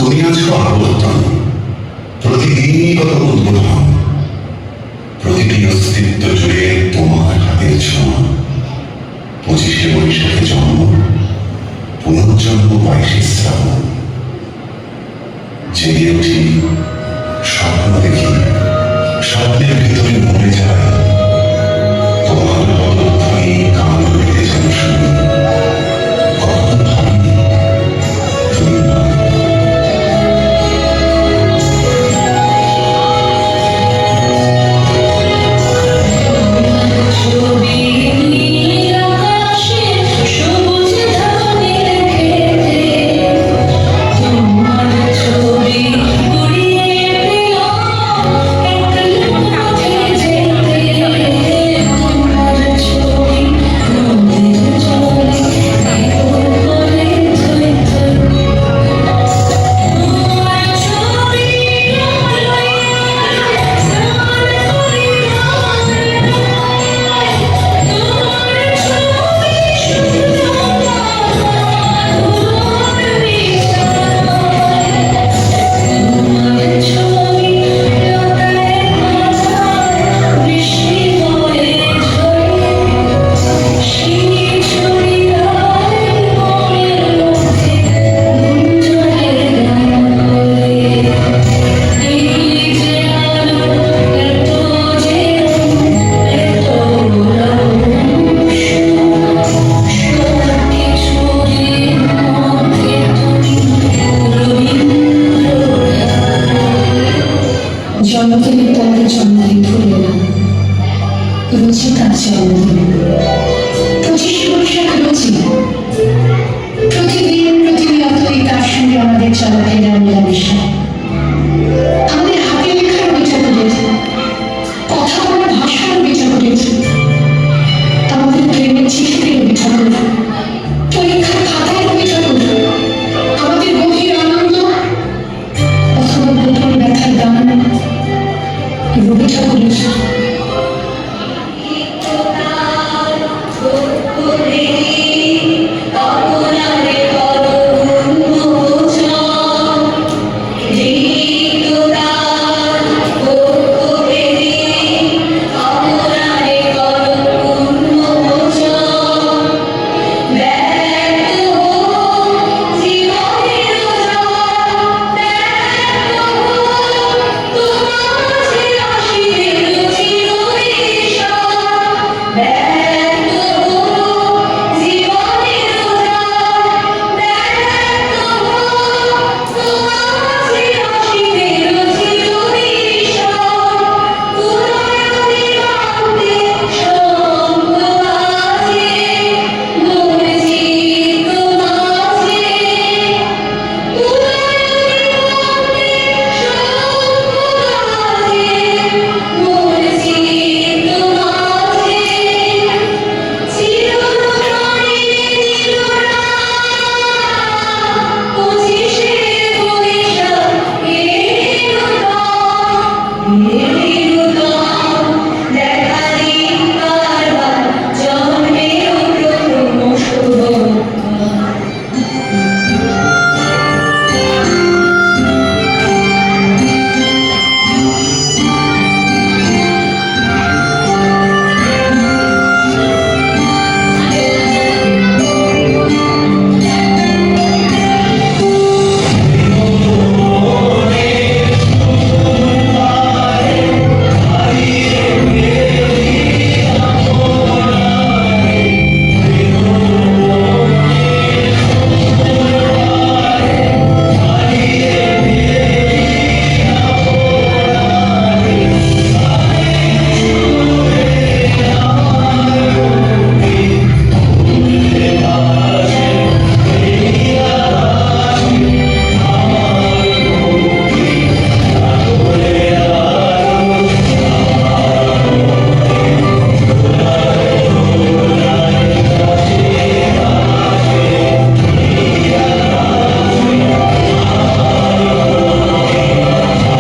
তুমি আছো আবর্তন, প্রতিদিনই কত উদ্বোধন, প্রতিটি অস্তিত্ব জুড়ে তোমার হাতের ছোঁয়া। 25শে বৈশাখে জন্ম, পুনর্জন্ম 22শে শ্রাবণ। জেগে উঠি, স্বপ্ন দেখি, স্বপ্নের ভিতরে মরে যায় তোমার পদধ্বনি কান পেতে যেন শুনি। কখনো ভাবিনি তুমি নয়। জন্মদিনের পরে জন্মদিন ভুলে না, রোজই তার জন্মদিন। 25শে বৈশাখ রোজই, প্রতিদিন প্রতিনিয়তই তার সঙ্গে আমাদের চলাফেরা মেলামেশা। আমাদের হাতে লেখার বেচা করেছে, কথা বলার ভাষার বেচা করেছে, আমাদের প্রেমের চিঠির বেচা করে, পরীক্ষার খাতায় বেচা করে, আমাদের গভীর আনন্দ অথবা গোপন ব্যথার গান রবিটা করেছে।